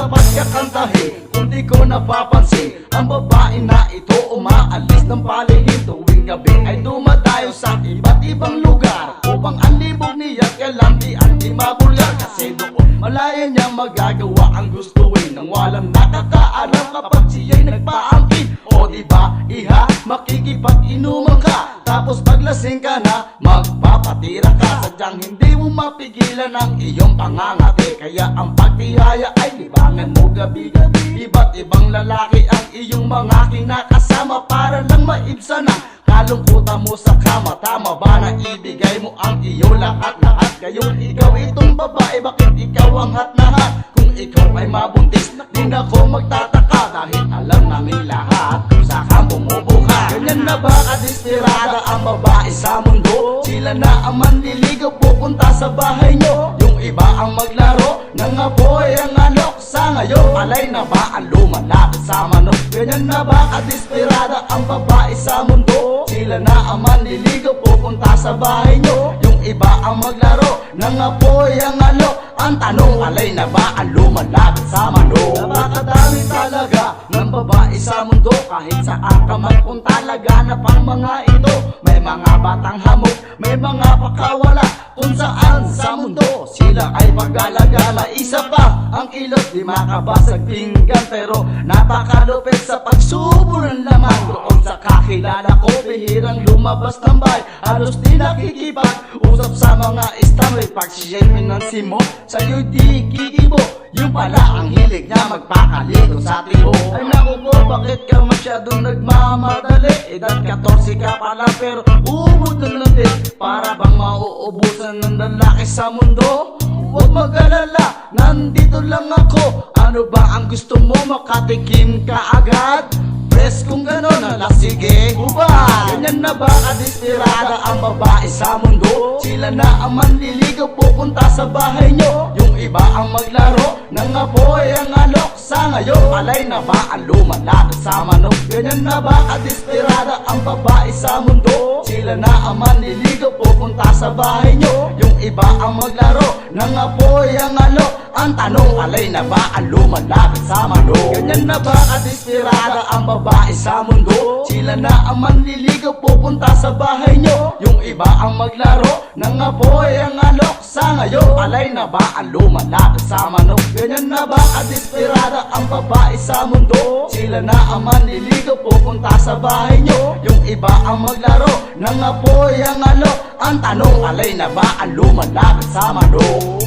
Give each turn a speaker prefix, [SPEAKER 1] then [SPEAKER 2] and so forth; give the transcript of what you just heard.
[SPEAKER 1] dapat kakantahin kung di ko napapansin? Ang babae na ito umaalis ng palihim tuwing gabi ay dumadayo sa iba't ibang lugar upang ang libog niya kalandian di mabulgar. Kasi doon malaya niya magagawa ang gustuin nang walang nakakaalam kapag siya'y nagpaangkin. O diba iha, makikipag-inuman ka, tapos paglasing ka na magpapatira ka. Sadyang hindi mo mapigilan ang iyong pangangati, kaya ang pagtihaya ay libangan mo gabi-gabi. Iba't ibang lalaki ang iyong mga kinakasama para lang maibsan ang kalungkutan mo sa kama. Tama ba na ibigay mo ang iyong lahat-lahat? Ngayon ikaw itong babae, bakit ikaw ang hat-nahat? Kung ikaw ay mabuntis, di na ko magtataka, dahil alam namin lahat kung saan bumubuka. Ganyan na ba kadesperada ang babae sa mundo? Sila na ang manliligaw, pupunta sa bahay nyo. Yung iba ang maglaro ng apoy ang alok. Sa ngayon, alay na ba ang lumalapit sa manok? Ganyan na ba kadesperada ang babae sa mundo? Sila na ang manliligaw, pupunta sa bahay nyo. Yung iba ang maglaro ng apoy ang alok. Ang tanong, alay na ba ang lumalapit sa manok? Napakadami talaga ng babae sa mundo, kahit saan ka magpunta laganap ang mga ito. May mga batang hamog, may mga pakawala, kung saan sa mundo sila ay paggalagala. Isa pa ang kilot, di makabasag pinggan, pero napakalupit sa pagsubo ng laman. Doon sa kakilala ko, bihirang lumabas ng bahay, halos di nakikipag-usap sa mga istamay. Pag siya'y minansi mo, sa'yo'y di kikibo. Yung pala ang hilig niya magpakalito sa tibo. Ay naku po, bakit ka masyadong nagmamadali? Edad 14 ka pala pero ubod ng lantit, para bang mauubusan ng lalaki sa mundo? Huwag mag-alala, nandito lang ako. Ano ba ang gusto mo, makatikim ka agad? Press kung gano'n, ala sige, hubad. Ganyan na ba kadesperada ang babae sa mundo? Sila na ang manliligaw, pupunta sa bahay nyo. Yung iba ang maglaro ng apoy ang alok. Sa ngayon, alay na ba ang lumalapit sa manok? Ganyan na ba kadesperada ang babae sa mundo? Sila na ang manliligaw, pupunta sa bahay nyo. Yung iba ang maglaro ng apoy ang alok. Ang tanong, alay na ba ang lumalapit sa manok? Ganyan na ba kadesperada ang babae sa mundo? Sila na ang manliligaw, pupunta sa bahay nyo. Yung iba ang maglaro ng apoy ang alok. Sa ngayon, alay na ba ang lumalapit sa manok? Ganyan na ba kadesperada ang babae sa mundo? Sila na ang manliligaw, pupunta sa bahay nyo. Yung iba ang maglaro ng apoy ang alok. Ang tanong, alay na ba ang lumalapit sa manok?